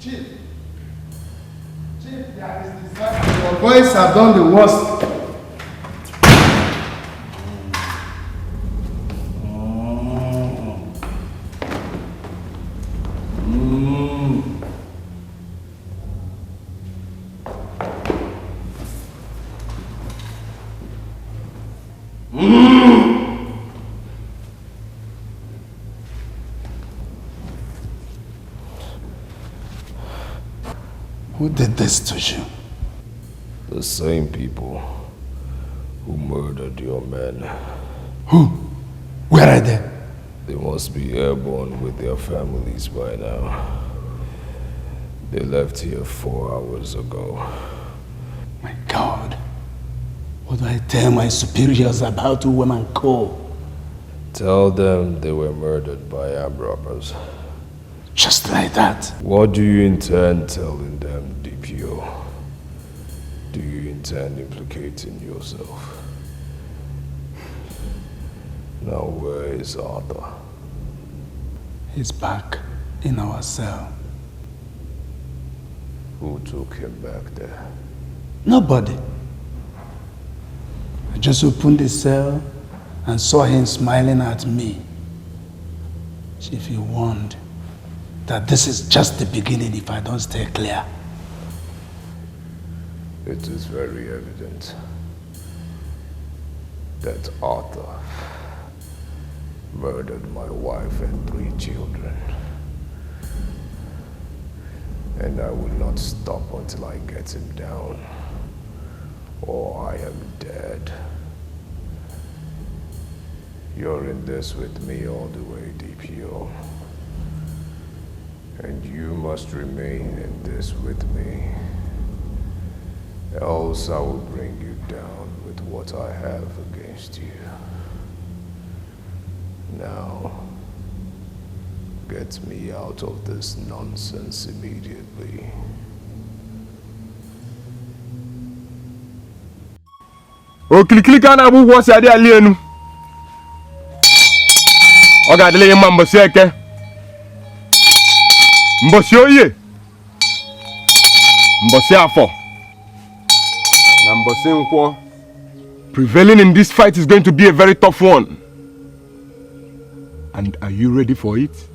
Chief, there is disaster. Your boys have done the worst. Who did this to you? The same people who murdered your men. Who? Where are they? They must be airborne with their families by now. They left here 4 hours ago. My God. What do I tell my superiors about women co? Tell them they were murdered by armed robbers. Just like that? What do you intend telling them, DPO? Do you intend implicating yourself? Now where is Arthur? He's back in our cell. Who took him back there? Nobody. I just opened the cell and saw him smiling at me. Chief, he warned that this is just the beginning if I don't stay clear. It is very evident that Arthur murdered my wife and 3 children. And I will not stop until I get him down, or I am dead. You're in this with me all the way, DPO. And you must remain in this with me. Else I will bring you down with what I have against you. Now, get me out of this nonsense immediately. Okilikilika na abu wasi adi alienu. Oga adele yema mbosi eke. Mbosi oye. Mbosi afo. Na mbosi nkwo. Prevailing in this fight is going to be a very tough one. And are you ready for it?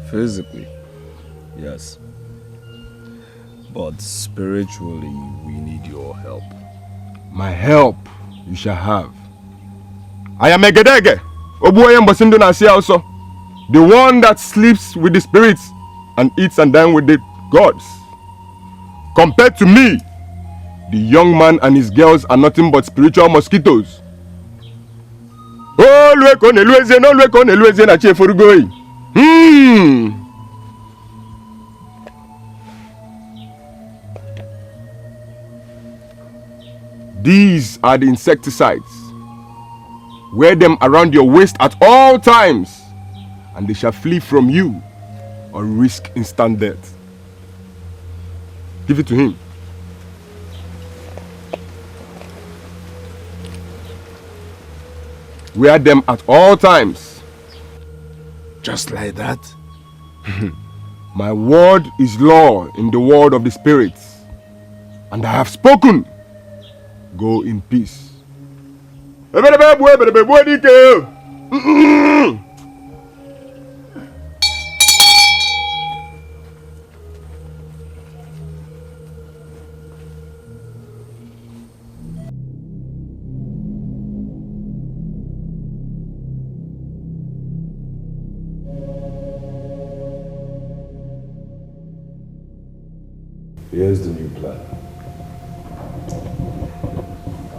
Physically, yes. But spiritually, we need your help. My help you shall have. I am Egedege, Obuoye Mbosindu Nasi also. The one that sleeps with the spirits and eats and dines with the gods. Compared to me, the young man and his girls are nothing but spiritual mosquitoes. Oh, lueko nelueze na chefurugoi. These are the insecticides. Wear them around your waist at all times, and they shall flee from you or risk instant death. Give it to him. Wear them at all times. Just like that? My word is law in the world of the spirits, and I have spoken. Go in peace. Here's the new plan.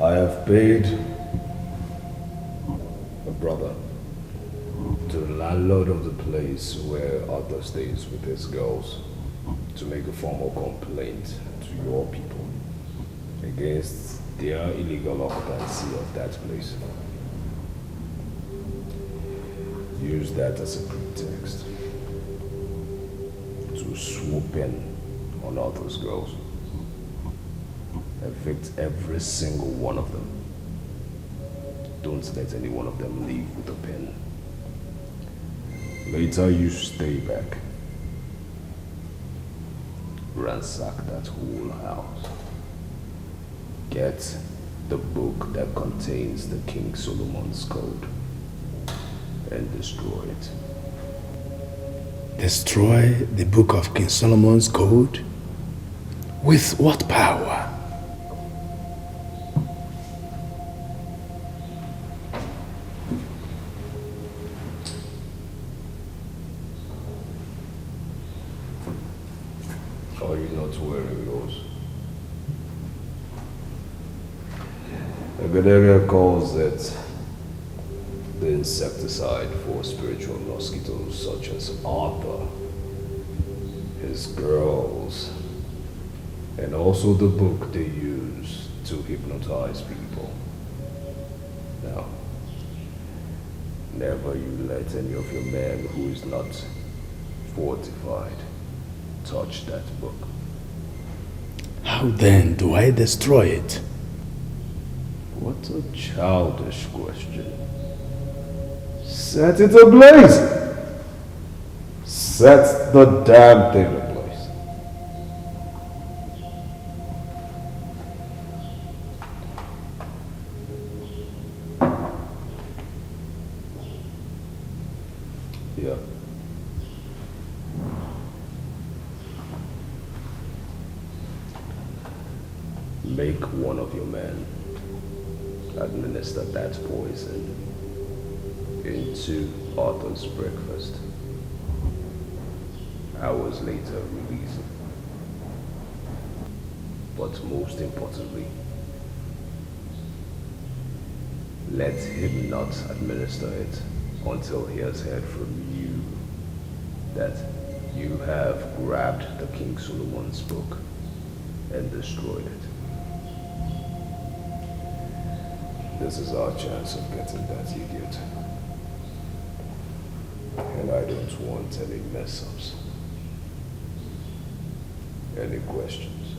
I have paid a brother to the landlord of the place where Arthur stays with his girls to make a formal complaint to your people against their illegal occupancy of that place. Use that as a pretext to swoop in on Arthur's girls. Evict every single one of them. Don't let any one of them leave with a pen. Later you stay back ransack that whole house. Get the book that contains the King Solomon's code and destroy it. Destroy the book of King Solomon's code? With what power? Are you not wearing yours? Igboegwu calls it the insecticide for spiritual mosquitoes such as Arthur, his girls, and also the book they use to hypnotize people. Now, never you let any of your men who is not fortified touch that book. How then do I destroy it? What a childish question. Set it ablaze! Set the damn thing ablaze. Yeah. Make one of your men administer that poison into Arthur's breakfast. Hours later, release him. But most importantly, let him not administer it until he has heard from you that you have grabbed the King Solomon's book and destroyed it. This is our chance of getting that idiot. And I don't want any mess-ups. Any questions?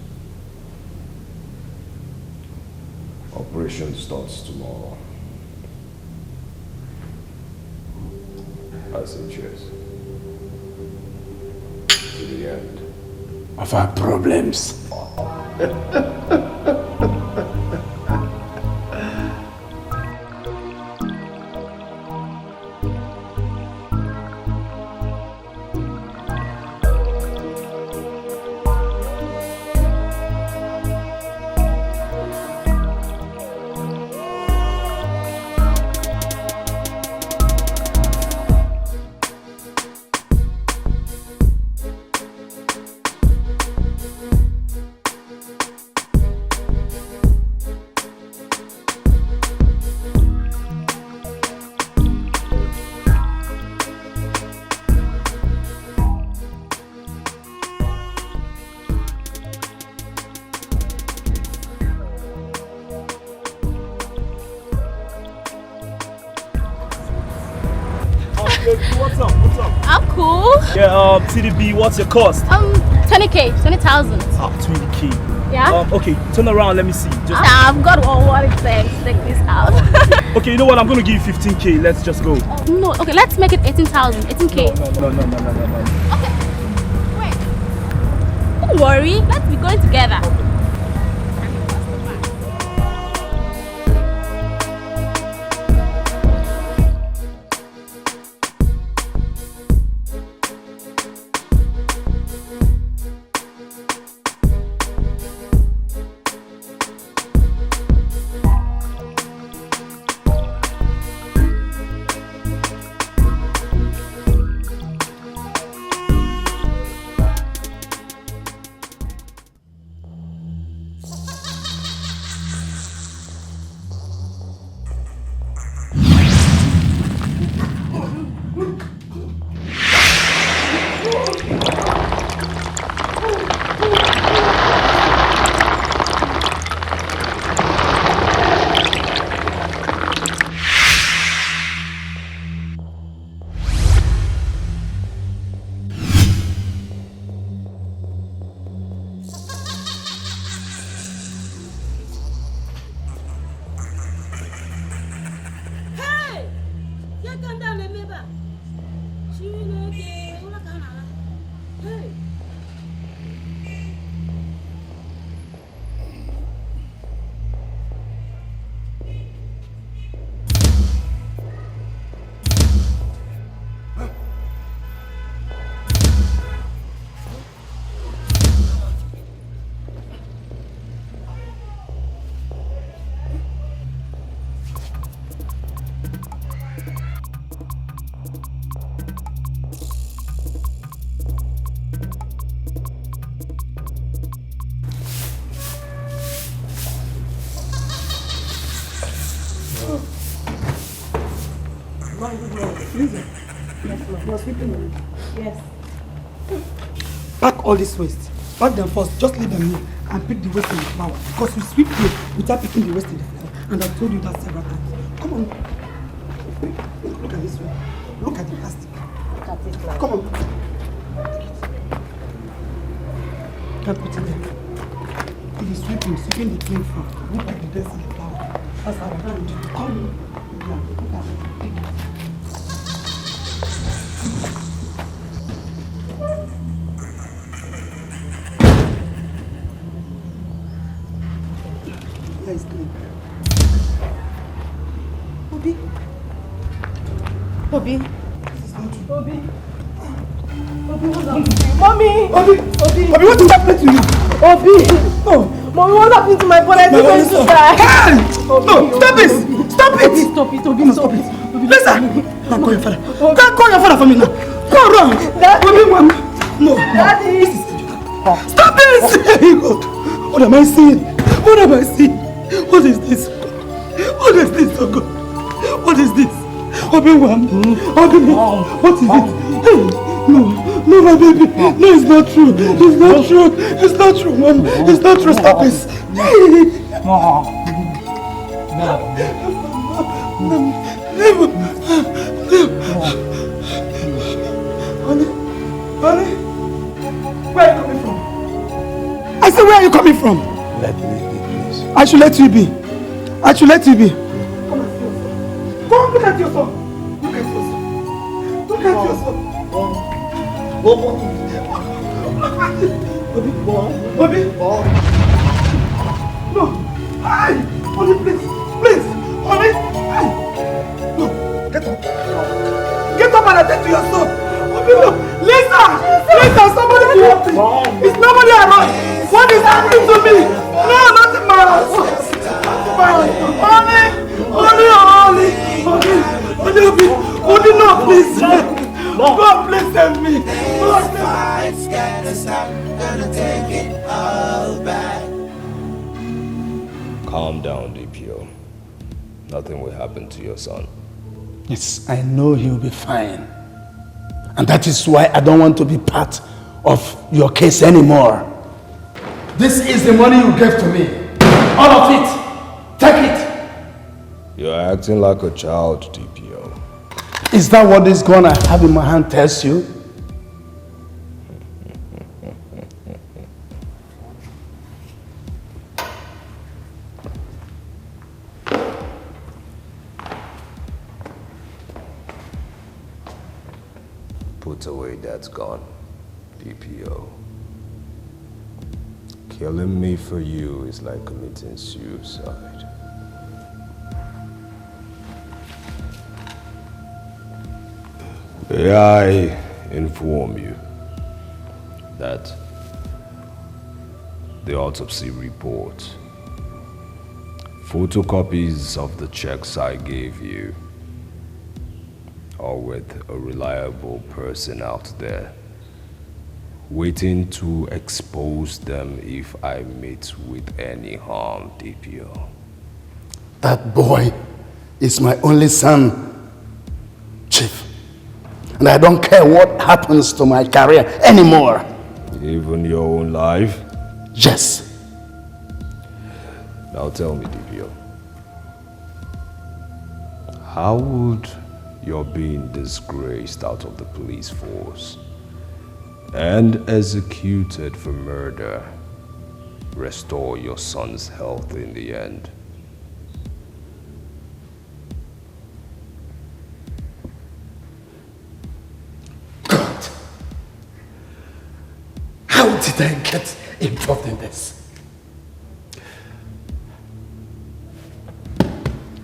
Operation starts tomorrow. I say cheers. To the end of our problems. What's up? What's up? I'm cool. Yeah, TDB, what's your cost? 20K, 20,000. 20K. Yeah? Okay, turn around, let me see. Just... I've got what it takes to take this out. Okay, you know what? I'm gonna give you 15K. Let's just go. No, okay, let's make it 18,000. 18K. No. Okay. Wait. Don't worry, let's be going together. You're sweeping. Yes. Pack all this waste. Pack them first. Just leave them here and pick the waste in the flour. Because you sweep here without picking the waste in the flour. And I've told you that several times. Come on. Look at this one. Look at the plastic. Look at this flower. Come on. Can't put it there. It is sweeping the clean floor. Look at the dust in the flour. That's how I do it. Come on. Yeah, look at it. Yeah, it's clean. Obi. Obi. Obi. Obi, what's happened to you? Mommy! Obi, what is happening to you? Obi! No! Mommy, what happened to my body? I'm going to die! Hey! No! Stop it! Stop it! Stop it, Obi, stop it! Listen! Now call your father. Call your father for me now! Go run! Obi, mom! No! Daddy! Stop this! Hey, God! What am I seeing? What am I seeing? What is this? What is this, oh God? What is this? Obi-Wan! Obi-Wan! What is it? Hey! No, my baby. No, it's not true. It's not true. It's not true, Mom. It's not true. Stop this. Honey, where are you coming from? I said, where are you coming from? Let me be, please. I should let you be. I should let you be. Come and see yourself. Come, look at yourself. Look at yourself. Look at yourself. Bobby. No. Hey! Honey, please. Please. Honey. Hey! No. Get up. Get up and attend to yourself. Bobby, no. Lisa! Lisa, somebody help me. Is nobody around? What is happening to me? No, not in my house. Honey. Honey, no, please. God, please help me. God, Fight's gonna stop, gonna take it all back. Calm down, DPO. Nothing will happen to your son. Yes, I know he'll be fine. And that is why I don't want to be part of your case anymore. This is the money you gave to me. All of it. Take it. You're acting like a child, DPO. Is that what this gun I have in my hand tells you? Put away that gun, DPO. Killing me for you is like committing suicide. May I inform you that the autopsy report, photocopies of the checks I gave you, are with a reliable person out there, waiting to expose them if I meet with any harm, DPO. That boy is my only son, Chief. And I don't care what happens to my career anymore. Even your own life? Yes. Now tell me, DPO, how would your being disgraced out of the police force and executed for murder restore your son's health in the end? God, how did I get involved in this?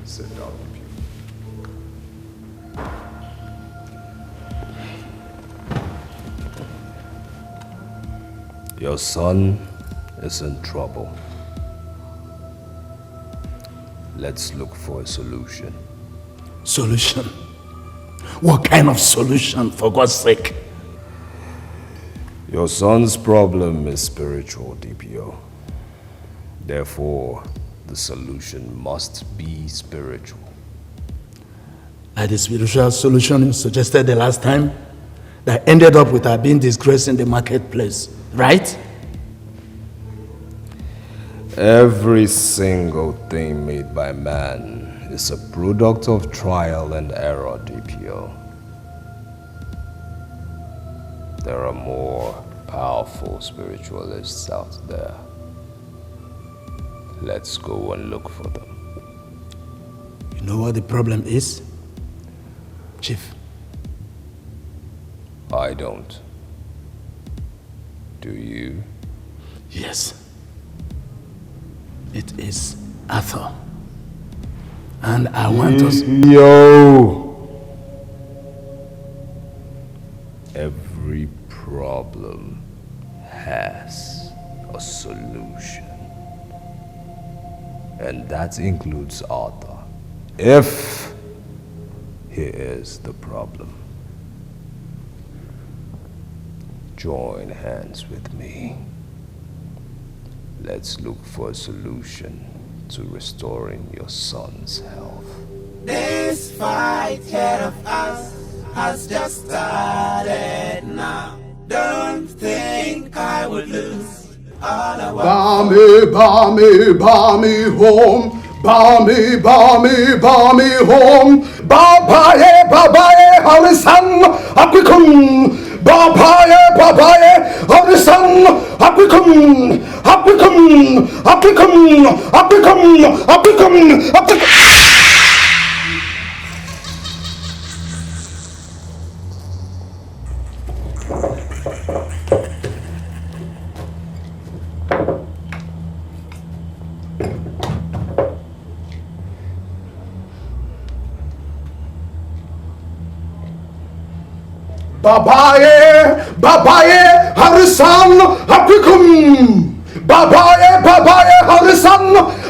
Sit down, DPO. Your son is in trouble. Let's look for a solution. Solution? What kind of solution, for God's sake? Your son's problem is spiritual, DPO. Therefore, the solution must be spiritual. Like the spiritual solution you suggested the last time? that ended up with her being disgraced in the marketplace, right? Every single thing made by man is a product of trial and error, DPO. There are more powerful spiritualists out there. Let's go and look for them. You know what the problem is, Chief? I don't. Do you? Yes. It is Arthur. And I want us... Yo! Every problem has a solution. And that includes Arthur. If he is the problem. Join hands with me. Let's look for a solution to restoring your son's health. This fight ahead of us has just started now. Don't think I would lose all I want. Bow me home. Bow me home. Babaye, Harisan, Apikum. Babaye, Harisan, Apikum. Babaye, Harisan, Apikum.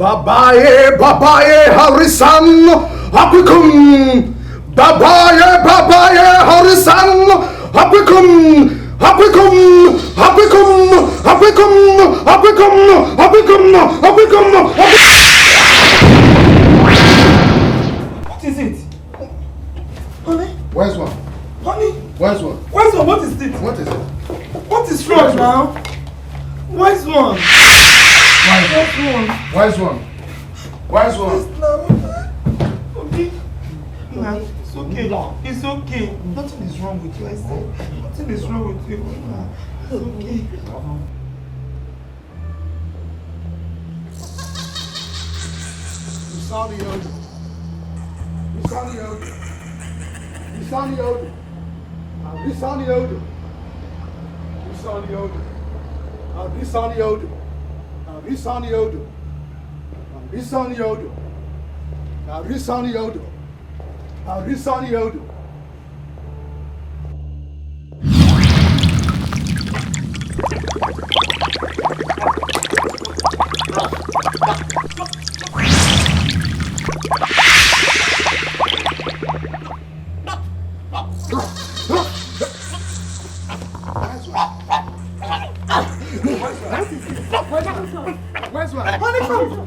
Babaye, Harisan, Apikum. Babaye, Harisan, Apikum. Babaye, Harisan, Apikum. What is it? Honey? Where's one? Honey? Where's one? Where's one? What is this? What is it? What is wrong now? Where's one? Where's one? Okay. Nah, it's okay. It's okay. Nothing is wrong with you, I said. Nothing is wrong with you. Nah, it's okay.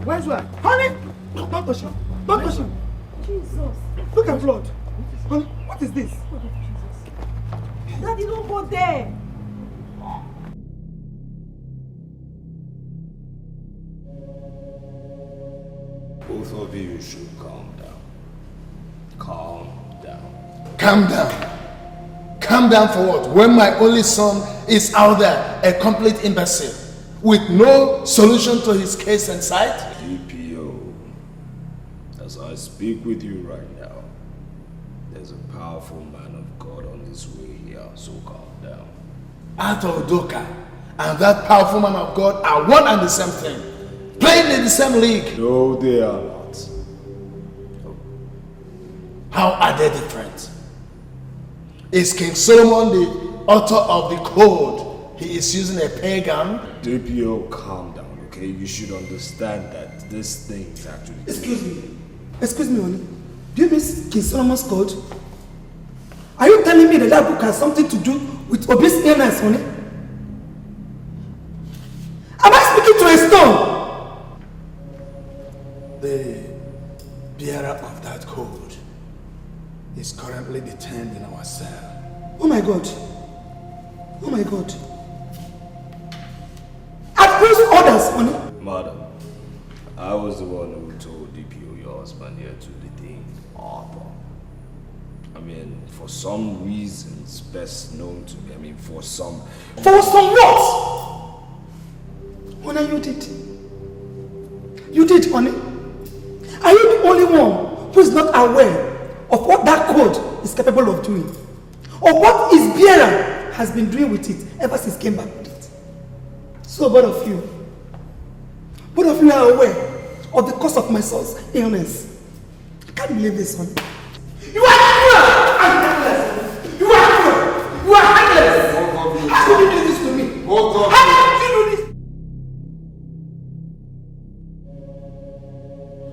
Where's one? Honey! Don't touch him. Don't touch him. Jesus. Look at blood. Honey, what is this? Daddy, don't go there. Both of you should calm down. Calm down. Calm down for what? When my only son is out there, a complete imbecile, with no solution to his case in sight? DPO, as I speak with you right now, there's a powerful man of God on his way here, so calm down. Udoka, and that powerful man of God are one and the same thing. Playing in the same league. No, they are not. How are they different? Is King Solomon the author of the code? He is using a pagan. DPO, calm down, okay? You should understand that this thing is actually... Excuse me, honey. Do you mean King Solomon's code? Are you telling me that that book has something to do with Obi's illness, honey? Am I speaking to a stone? The bearer of that code is currently detained in our cell. Oh my God. Oh my God. At prison orders, honey. Madam, I was the one who told DPO, your husband, here to detain Arthur. I mean, for some reasons best known to me. I mean, for some... For some what? Honey, you did. You did, honey. Are you the only one who is not aware of what that code is capable of doing? Or what his bearer has been doing with it ever since he came back with it? So both of you are aware of the cause of my son's illness. I can't believe this, honey. You are cruel and heartless! You are cruel! You are heartless! How could you do this to me? How could you do this?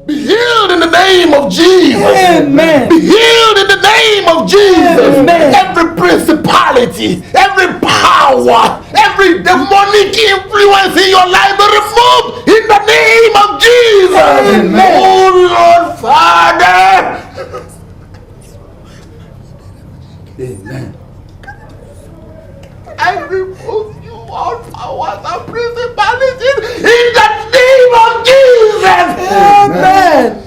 Be healed in the name of Jesus. Amen. Be healed in the name of Jesus. Amen. Every principality, every power, every demonic influence in your life be removed in the name of Jesus. Amen. Oh Lord Father. Amen. I remove you all powers and principalities in the name of Jesus. Amen.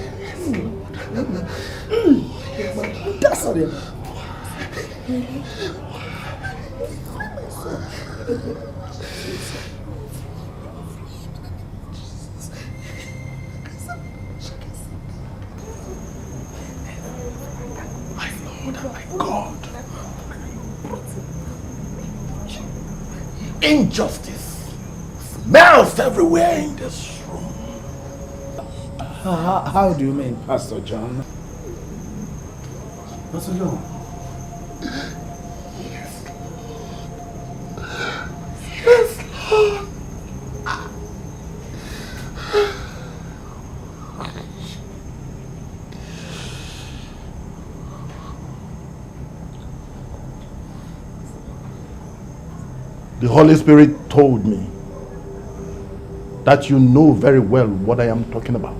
That's all. My Lord and my God. Injustice smells everywhere in this room. How do you mean, Pastor John? Pastor John? Yes, Lord. The Holy Spirit told me that you know very well what I am talking about.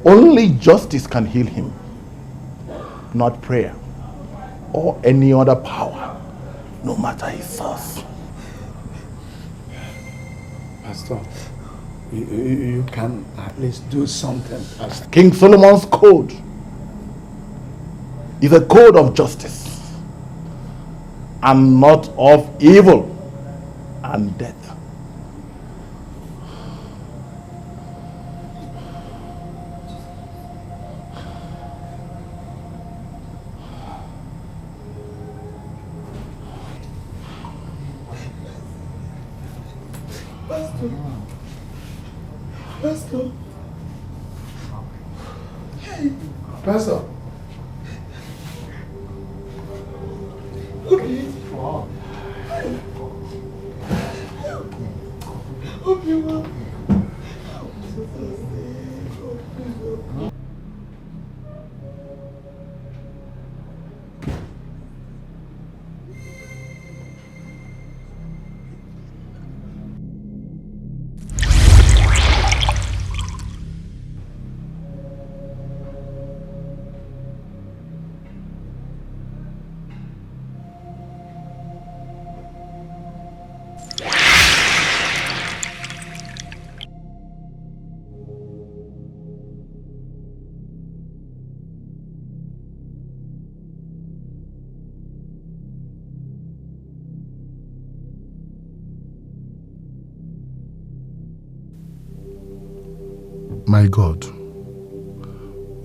Only justice can heal him, not prayer or any other power, no matter his source. Pastor, you can at least do something, Pastor. King Solomon's code is a code of justice and not of evil and death. Pastor. Hey, Pastor. Okay. My God,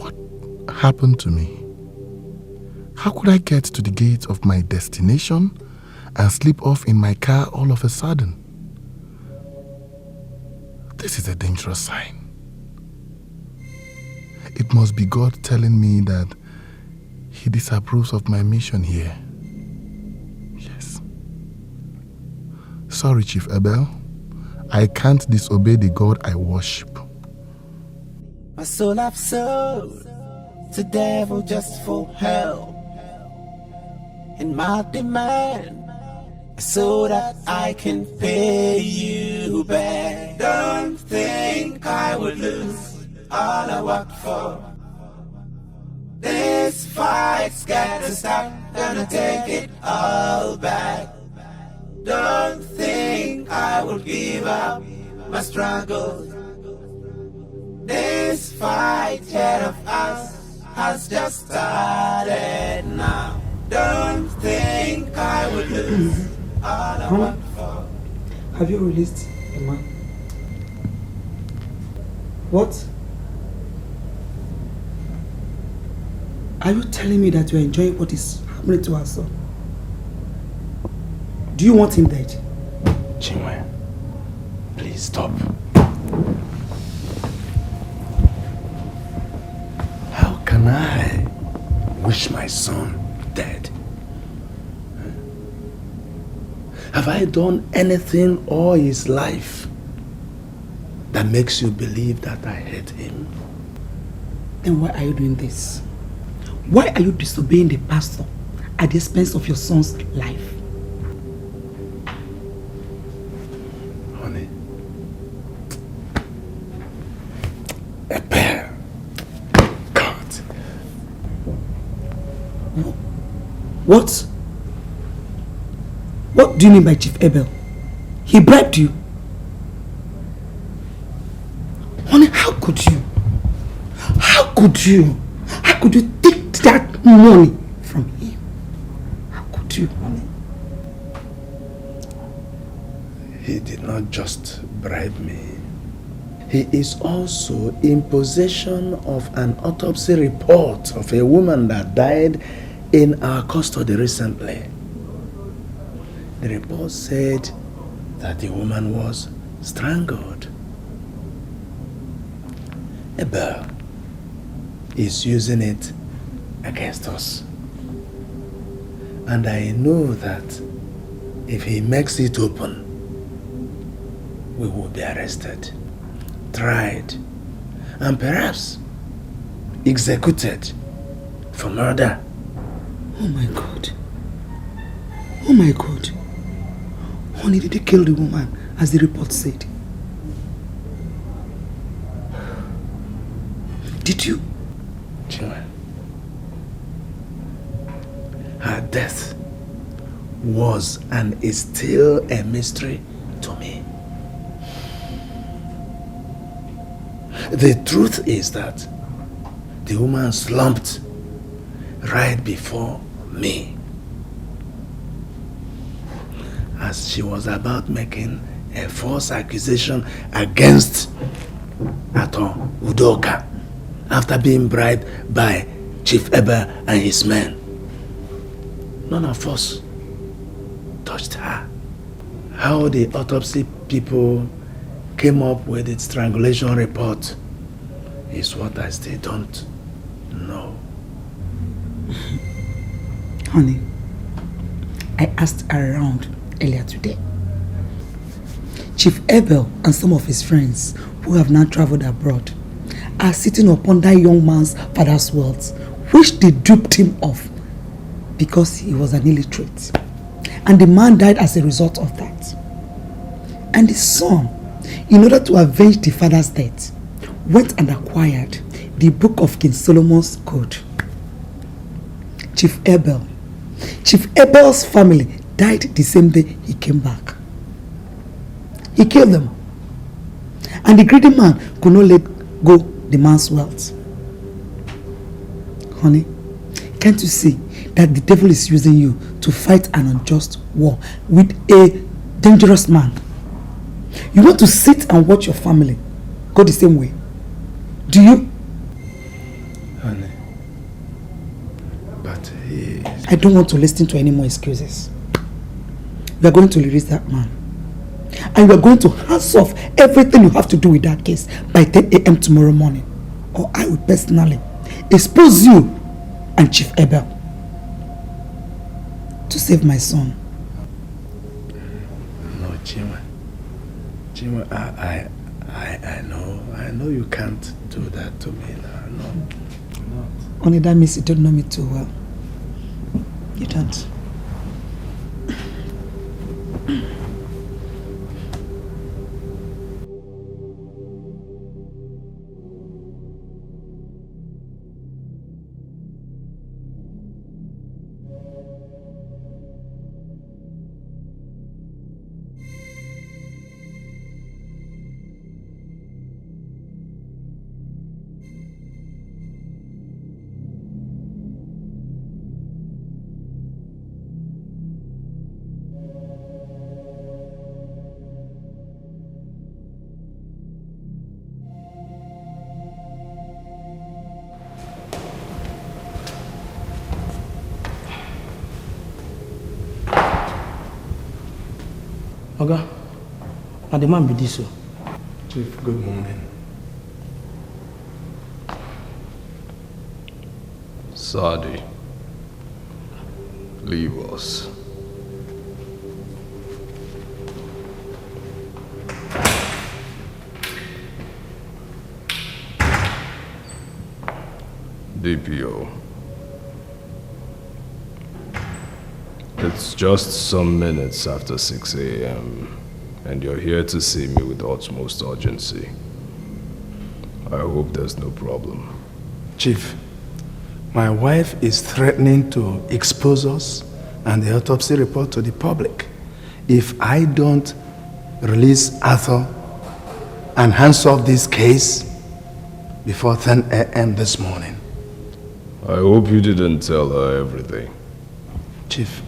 what happened to me? How could I get to the gate of my destination and slip off in my car all of a sudden. This is a dangerous sign. It must be God telling me that He disapproves of my mission here. Yes. Sorry, Chief Abel. I can't disobey the God I worship. My soul I've sold to devil just for help. And my demand so that I can pay you back. Don't think I would lose all I worked for. This fight's got to stop, gonna take it all back. Don't think I will give up my struggle. This fight ahead of us has just started now. Don't think I will lose all I want for. Have you released the man? What? Are you telling me that you are enjoying what is happening to our son? Do you want him dead? Chinwe, please stop. How can I wish my son dead? Have I done anything all his life that makes you believe that I hate him? Then why are you doing this? Why are you disobeying the pastor at the expense of your son's life? Honey, Abel, God. What? What do you mean by Chief Abel? He bribed you? Honey, how could you? How could you? How could you take that money from him? How could you, honey? He did not just bribe me. He is also in possession of an autopsy report of a woman that died in our custody recently. The report said that the woman was strangled. Abel is using it against us. And I know that if he makes it open, we will be arrested, tried, and perhaps executed for murder. Oh my God. Oh my God. Honey, did you kill the woman as the report said? Did you? Chinwe, her death was and is still a mystery to me. The truth is that the woman slumped right before me as she was about making a false accusation against Udoka after being bribed by Chief Abel and his men. None of us touched her. How the autopsy people came up with its strangulation report is what I still don't know. Honey, I asked around earlier today. Chief Abel and some of his friends who have now traveled abroad are sitting upon that young man's father's wealth, which they duped him of because he was an illiterate. And the man died as a result of that. And the son, in order to avenge the father's death, went and acquired the book of King Solomon's code. Chief Abel's family died the same day he came back. He killed them. And the greedy man could not let go the man's wealth. Honey, can't you see that the devil is using you to fight an unjust war with a dangerous man? You want to sit and watch your family go the same way? Do you? Honey, but he... I don't want to listen to any more excuses. you are going to release that man. And you are going to hands off everything you have to do with that case by 10 a.m. tomorrow morning. Or I will personally expose you and Chief Abel to save my son. No, Chima. Chima, I know you can't do that to me now. No. Not. Only that means you don't know me too well. You don't. Oga, and the man be this. Chief, good morning. Sadi, leave us. DPO. It's just some minutes after 6 a.m. and you're here to see me with utmost urgency. I hope there's no problem. Chief, my wife is threatening to expose us and the autopsy report to the public if I don't release Arthur and hands off this case before 10 a.m. this morning. I hope you didn't tell her everything. Chief,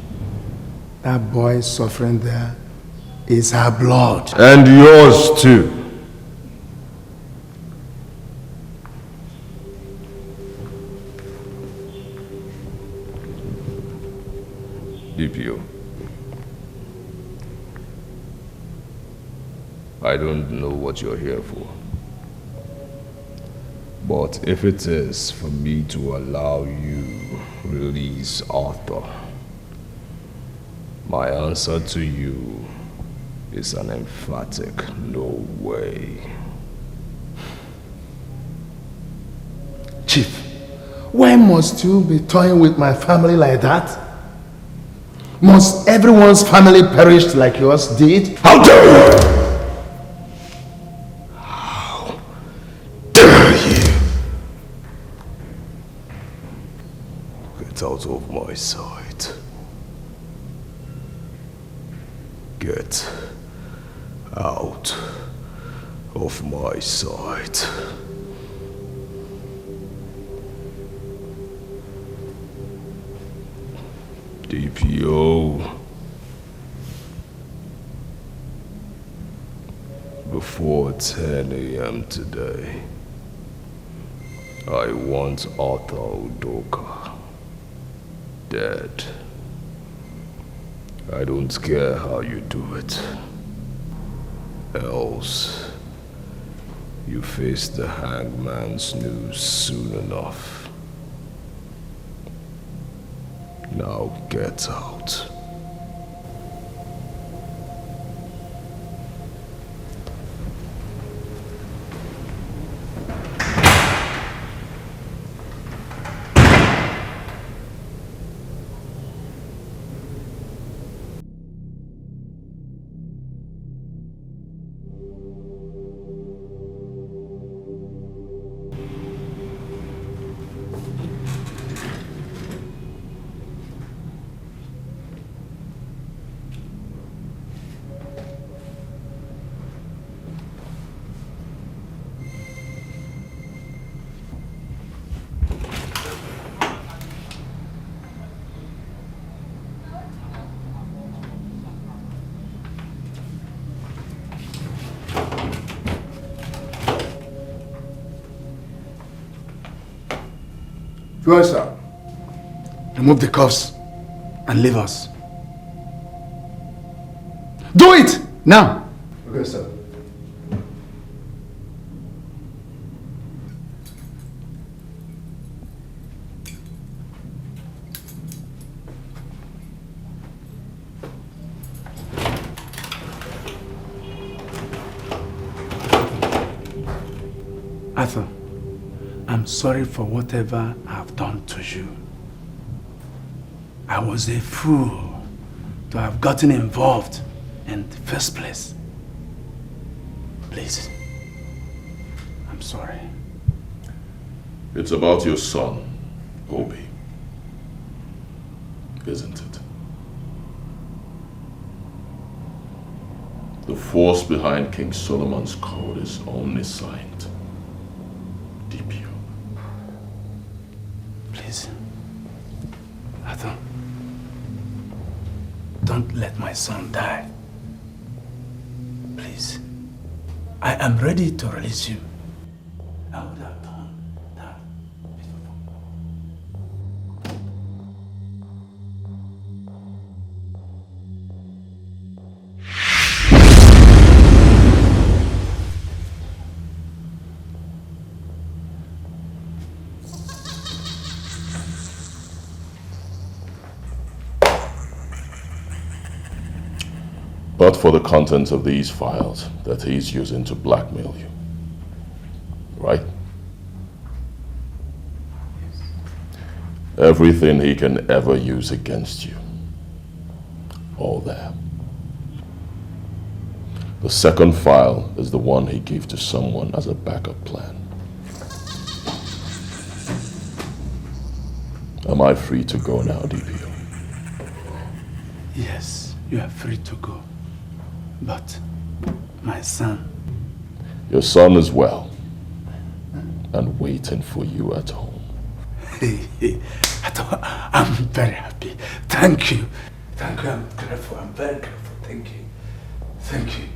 that boy suffering there is her blood. And yours too. DPO. I don't know what you're here for. But if it is for me to allow you release Arthur, my answer to you is an emphatic no way. Chief, why must you be toying with my family like that? Must everyone's family perish like yours did? How dare you! How dare you! Get out of my sight. Get out of my sight. DPO. Before 10 a.m. today, I want Arthur Udoka dead. I don't care how you do it. Else, you face the hangman's noose soon enough. Now get out. Go, sir. Remove the cuffs and leave us. Do it now. Okay, sir. Arthur, I'm sorry for whatever I've done to you. I was a fool to have gotten involved in the first place. Please, I'm sorry. It's about your son, Obi, isn't it? The force behind King Solomon's code is omniscient. DPO. Please, Arthur, don't let my son die. Please, I am ready to release you. I would have done that before. But for the contents of these files that he's using to blackmail you. Right? Everything he can ever use against you. All there. The second file is the one he gave to someone as a backup plan. Am I free to go now, DPO? Yes, you are free to go. But my son... Your son is well and waiting for you at home. I'm very happy. Thank you. Thank you. I'm grateful. I'm very grateful. Thank you. Thank you.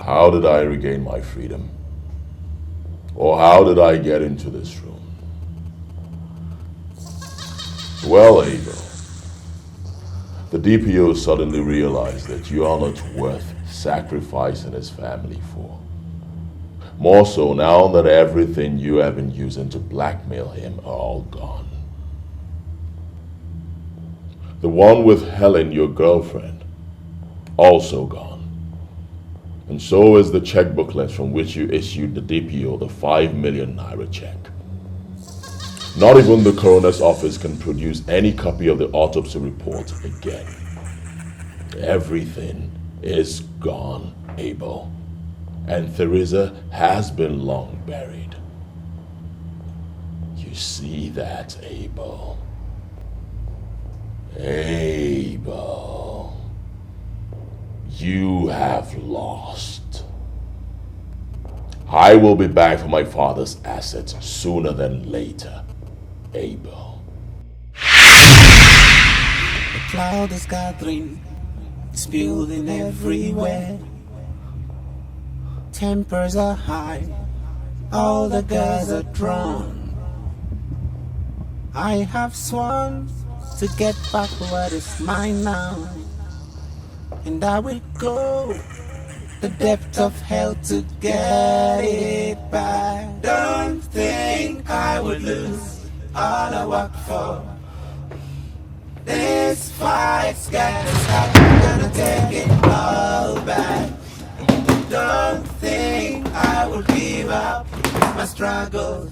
How did I regain my freedom? Or how did I get into this room? Well, Abel, the DPO suddenly realized that you are not worth sacrificing his family for. More so now that everything you have been using to blackmail him are all gone. The one with Helen, your girlfriend, also gone. And so is the checkbooklet from which you issued the DPO the 5 million naira check. Not even the coroner's office can produce any copy of the autopsy report again. Everything is gone, Abel. and Theresa has been long buried. You see that, Abel? Abel, you have lost. I will be back for my father's assets sooner than later, Abel. The cloud is gathering, it's building everywhere. Tempers are high, all the girls are drawn. I have sworn to get back what is mine now, and I will go the depth of hell to get it back. Don't think I would lose all I worked for. This fight's gonna stop, I'm gonna take it all back. Don't think I will give up my struggle.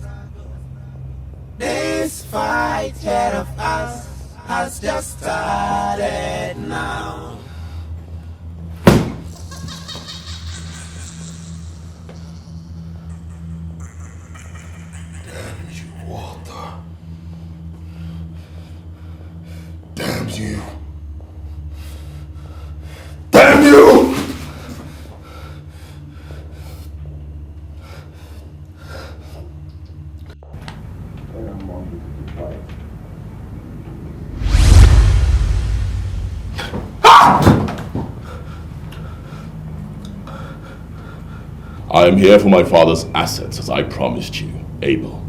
This fight ahead of us has just started now. Damn you, Walter. Damn you. Damn you! I am here for my father's assets as I promised you, Abel.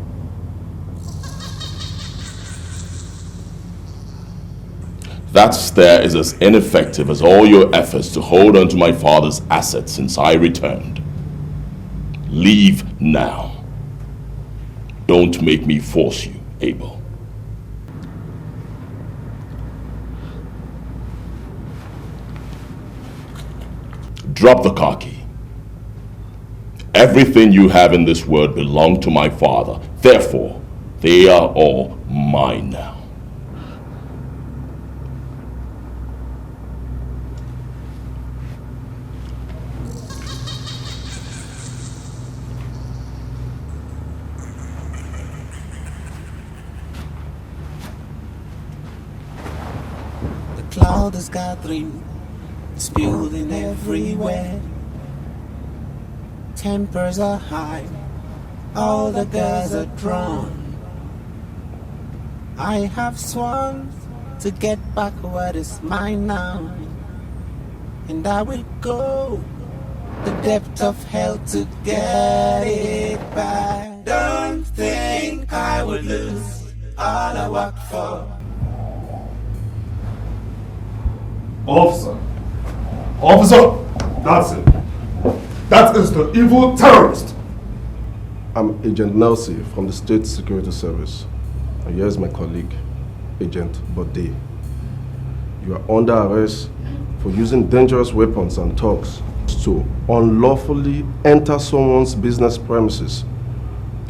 That stare is as ineffective as all your efforts to hold on to my father's assets since I returned. Leave now. Don't make me force you, Abel. Drop the car key. Everything you have in this world belonged to my father. Therefore, they are all mine now. The cloud is gathering, it's building everywhere. Tempers are high, all the girls are drawn. I have sworn to get back what is mine now, and I will go the depth of hell to get it back. Don't think I would lose all I worked for. Officer! Officer! That's it. That is the evil terrorist! I'm Agent Nelson from the State Security Service. And here's my colleague, Agent Bode. You are under arrest for using dangerous weapons and thugs to unlawfully enter someone's business premises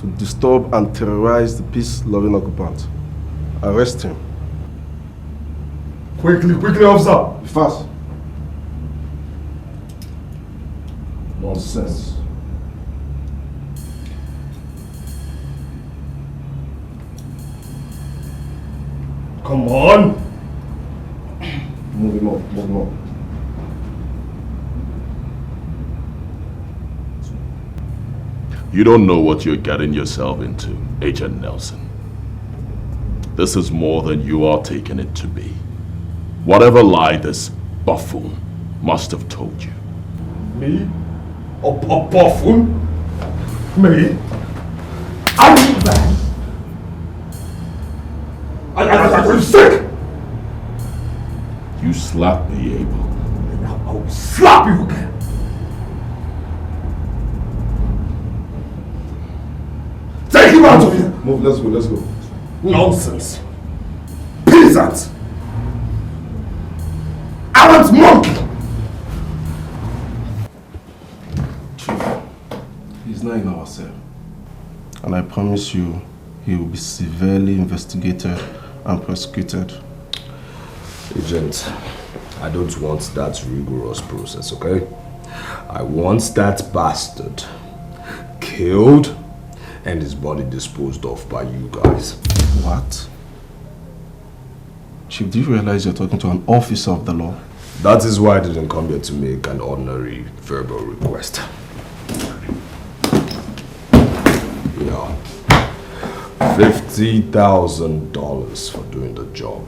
to disturb and terrorize the peace-loving occupant. Arrest him. Quickly, officer! Be fast. Nonsense. Come on! Move him up, move him up. You don't know what you're getting yourself into, Agent Nelson. This is more than you are taking it to be. Whatever lie this buffoon must have told you. Me? A buffoon? Me? Are you mad? Are you sick? You slapped me, Abel. I will slap you again. Take him out of here! Move, let's go. Nonsense. Peasant! Arrant monkey! He's not in our cell. And I promise you, he will be severely investigated and prosecuted. Agent, I don't want that rigorous process, okay? I want that bastard killed and his body disposed of by you guys. What? Chief, do you realize you're talking to an officer of the law? That is why I didn't come here to make an ordinary verbal request. Yeah. $50,000 for doing the job.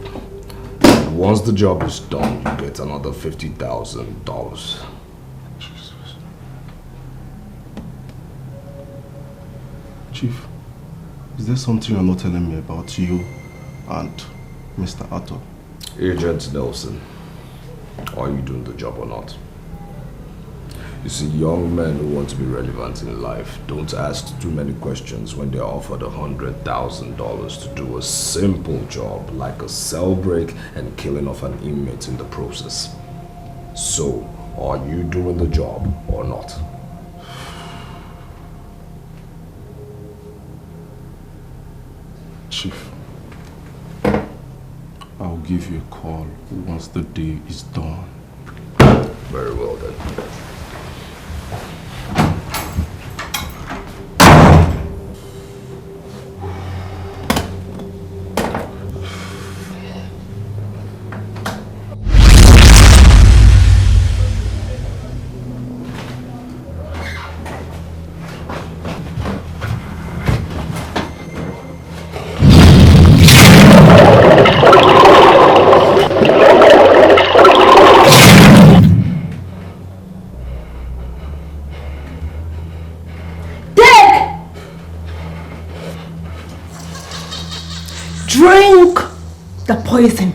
And once the job is done, you get another $50,000. Chief, is there something you're not telling me about you and Mr. Atto? Agent Nelson, are you doing the job or not? You see, young men who want to be relevant in life don't ask too many questions when they're offered $100,000 to do a simple job like a cell break and killing of an inmate in the process. So, are you doing the job or not? Chief, I'll give you a call once the day is done. Very well then. Drink the poison.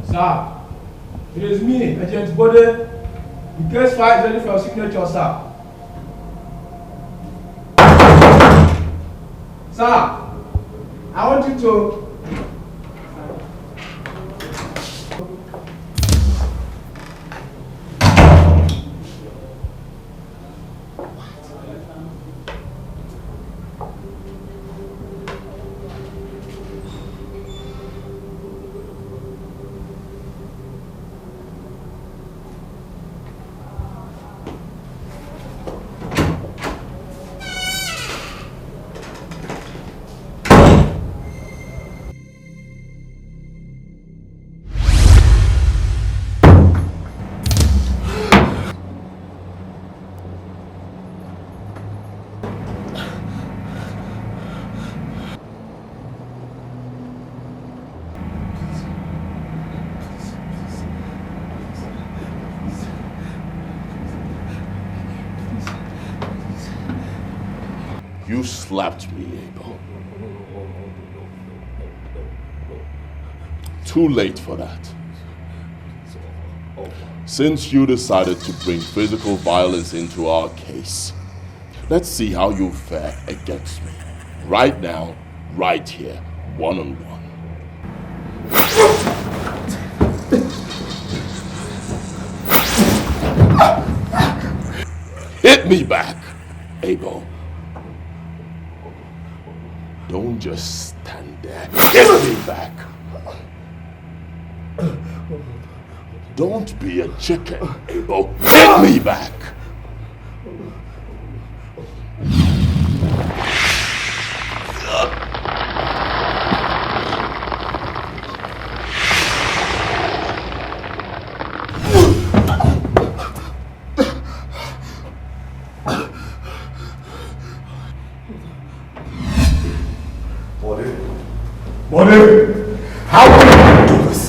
Sir, it is me, Agent Bode. The case file is ready for your signature, sir. Sir, I want you to... You slapped me, Abel. Too late for that. Since you decided to bring physical violence into our case, let's see how you fare against me. Right now, right here, one-on-one. Hit me back, Abel. Don't just stand there. Hit me back. Don't be a chicken, Abel. Hit me back. How can you do this?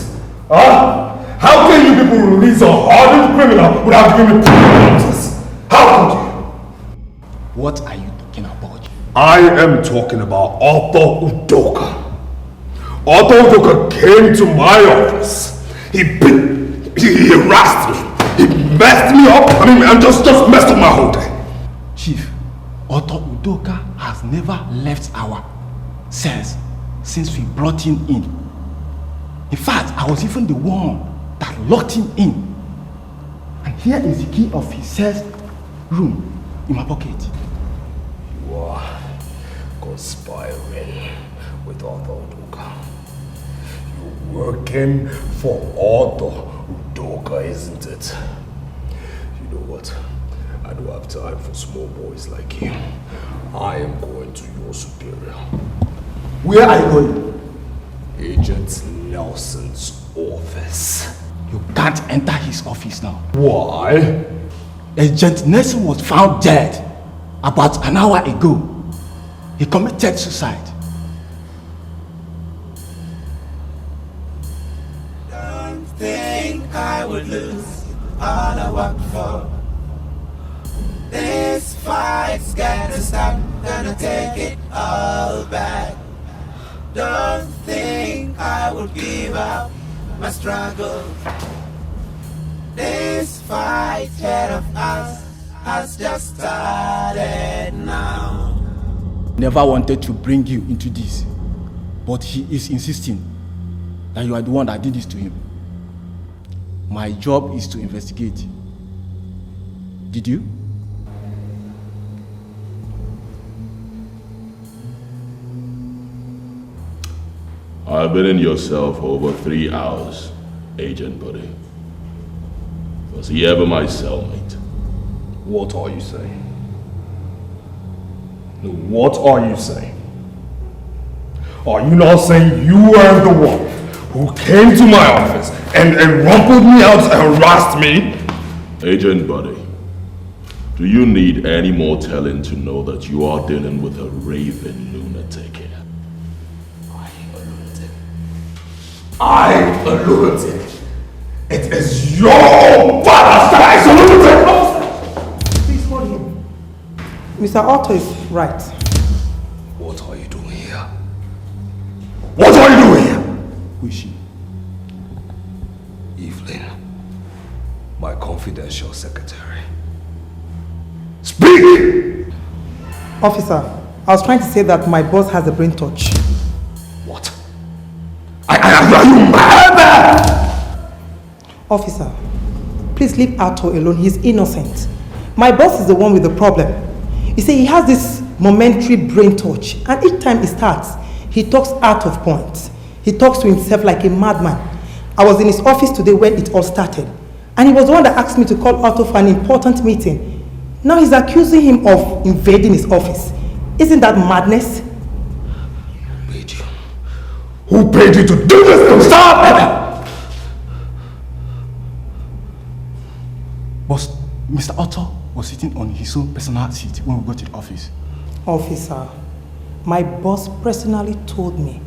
Huh? How can you people release a hardened criminal without giving me answers? How could you? What are you talking about? I am talking about Arthur Udoka. Arthur Udoka came to my office. He harassed me. He messed me up. And just messed up my whole day. Chief, Arthur Udoka has never left our cells since we brought him in. In fact, I was even the one that locked him in. And here is the key of his cell's room in my pocket. conspiring with Arthur Udoka. You're working for Arthur Udoka, isn't it? You know what? I don't have time for small boys like you. I am going to your superior. Where are you going? Agent Nelson's office. You can't enter his office now. Why? Agent Nelson was found dead about an hour ago. He committed suicide. Don't think I would lose all I worked for. This fight's gonna stop, gonna take it all back. Don't think I would give up my struggle. This fight ahead of us has just started now. Never wanted to bring you into this, but he is insisting that you are the one that did this to him. My job is to investigate. Did you? I've been in your cell for over 3 hours, Agent Buddy. Was he ever my cellmate? What are you saying? No, what are you saying? Are you not saying you were the one who came to my office and rumpled me out and harassed me? Agent Buddy, do you need any more telling to know that you are dealing with a raving lunatic here? I'm a lunatic. It is your father that is a lunatic! Please hold him. Mr. Otto is right. What are you doing here? What are you doing here? Who is she? Evelyn, my confidential secretary. Speak! Officer, I was trying to say that my boss has a brain touch. What? Are you mad? Officer, please leave Arthur alone. He's innocent. My boss is the one with the problem. You see, he has this momentary brain touch, and each time he starts, he talks out of point. He talks to himself like a madman. I was in his office today when it all started, and he was the one that asked me to call Arthur for an important meeting. Now he's accusing him of invading his office. Isn't that madness? Who paid you to do this? Stop! Boss, Mr. Otto was sitting on his own personal seat when we got to the office. Officer, my boss personally told me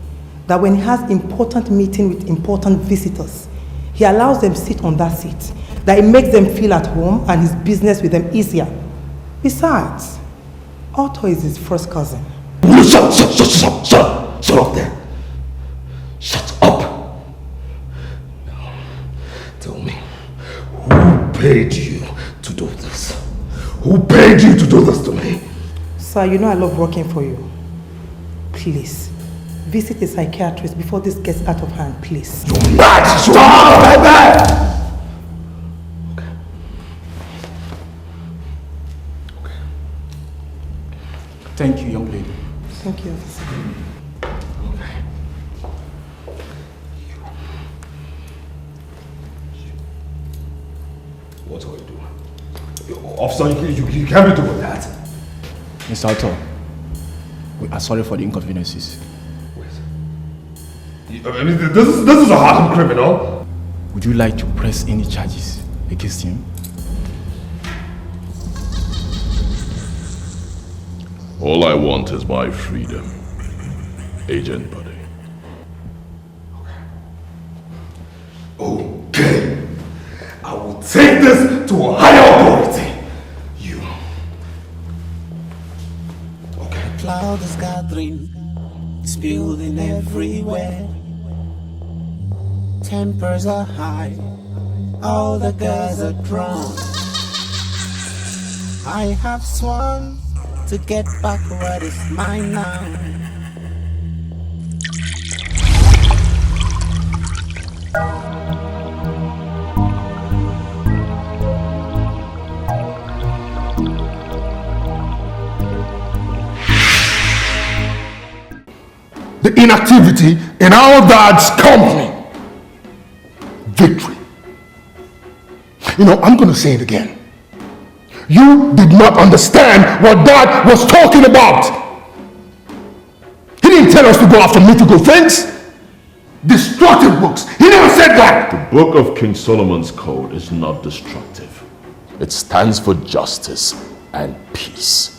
that when he has important meeting with important visitors, he allows them sit on that seat, that it makes them feel at home and his business with them easier. Besides, Otto is his first cousin. Shut up there. Shut up! Now, tell me, who paid you to do this? Who paid you to do this to me? Sir, you know I love working for you. Please, visit a psychiatrist before this gets out of hand, please. You're mad! Shut up, baby! Okay. Thank you, young lady. Thank you, officer. What are you doing? Officer, you can't be doing that. Mr. Otto, we are sorry for the inconveniences. Wait. I mean, this is a hardened criminal. Would you like to press any charges against him? All I want is my freedom, Agent Buddy. Okay. I will take this to a higher authority. You. Okay. The cloud is gathering, it's building everywhere. Tempers are high, all the girls are drunk. I have sworn to get back what is mine now. the inactivity in our dad's company. Victory. You know, I'm going to say it again. You did not understand what Dad was talking about. He didn't tell us to go after mythical things. Destructive books. He never said that. The book of King Solomon's Code is not destructive. It stands for justice and peace.